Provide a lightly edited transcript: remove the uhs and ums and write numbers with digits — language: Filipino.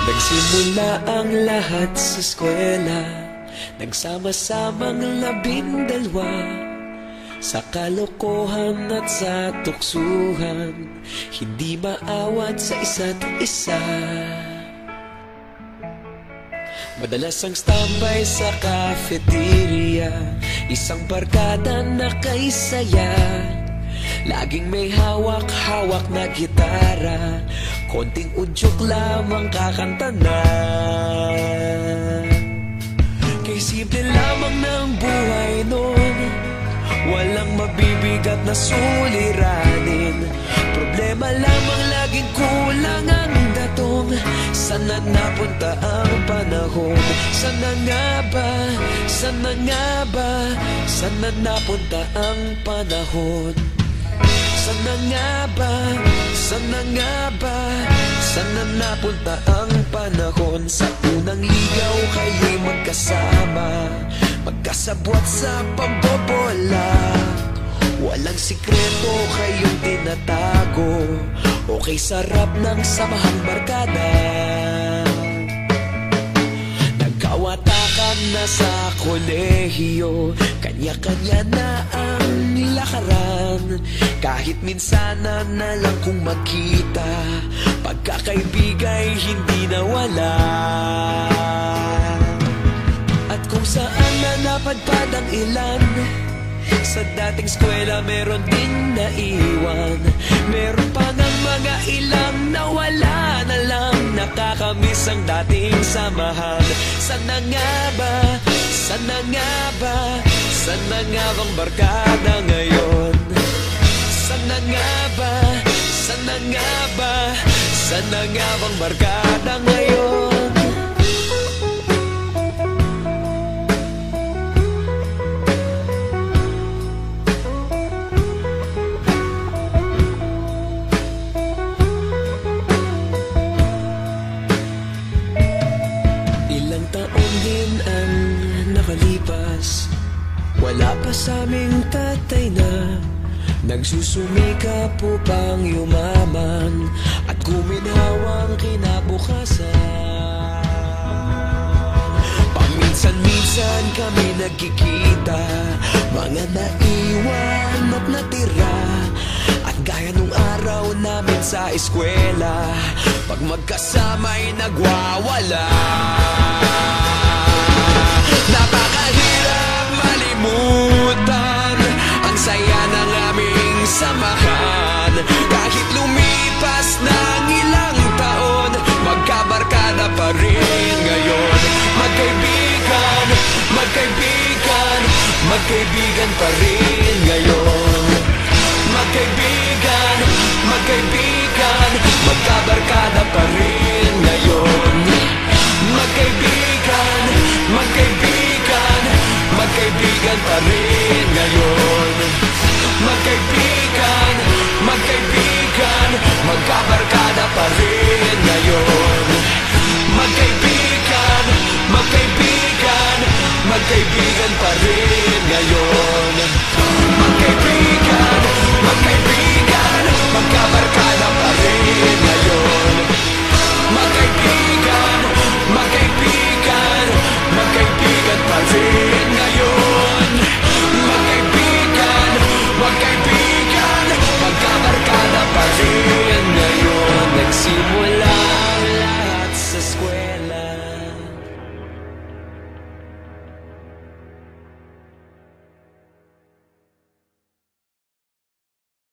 Nagsimula ang lahat sa eskwela, nagsama-samang 12, sa kalokohan at sa tuksuhan, hindi maawat sa isa't isa. Madalas ang standby sa cafeteria, isang barkada na kay saya. Laging may hawak-hawak na gitara, konting udyok lamang kakanta na. Kay simple lamang ng buhay nun, walang mabibigat na suliranin. Problema lamang laging kulang ang datong. Sana napunta ang panahon? Sana nga ba? Sana nga ba? Sana napunta ang panahon? Sana nga ba? Sana nga ba? Sana napunta ang panahon? Sa unang ligaw kayo'y magkasama, magkasabwat sa pambobola. Walang sikreto kayong tinatago, okay sarap ng samahang barkada. Nagkawatakan na sa kolehiyo, kanya-kanya na ang lakaran. Kahit minsanan na lang kung magkita, pagkakaibigay hindi nawala. At kung saan na napadpad ang ilan, sa dating eskwela meron din naiwan. Meron pa ng mga ilang nawala na lang, nakakamiss ang dating samahan. Sana nga ba? Sana nga ba? Sana nga bang barkada ngayon? Sana nga ba? Sana nga ba? Sana nga bang barkada ngayon? Ilang taon din ang nakalipas, wala pa sa aming tatay na nagsusumikap upang yumaman at guminhawang kinabukasan. Paminsan-minsan kami nagkikita, mga naiwan at natira. At gaya nung araw namin sa eskwela, pag magkasama'y nagwawala. Napakahirap malimutan ang saya ng aming samahan. Kahit lumipas ng ilang taon, magkabarkada pa rin ngayon. Magkaibigan, magkaibigan, magkaibigan pa rin ngayon. Magkaibigan, magkaibigan, magkabarkada pa rin.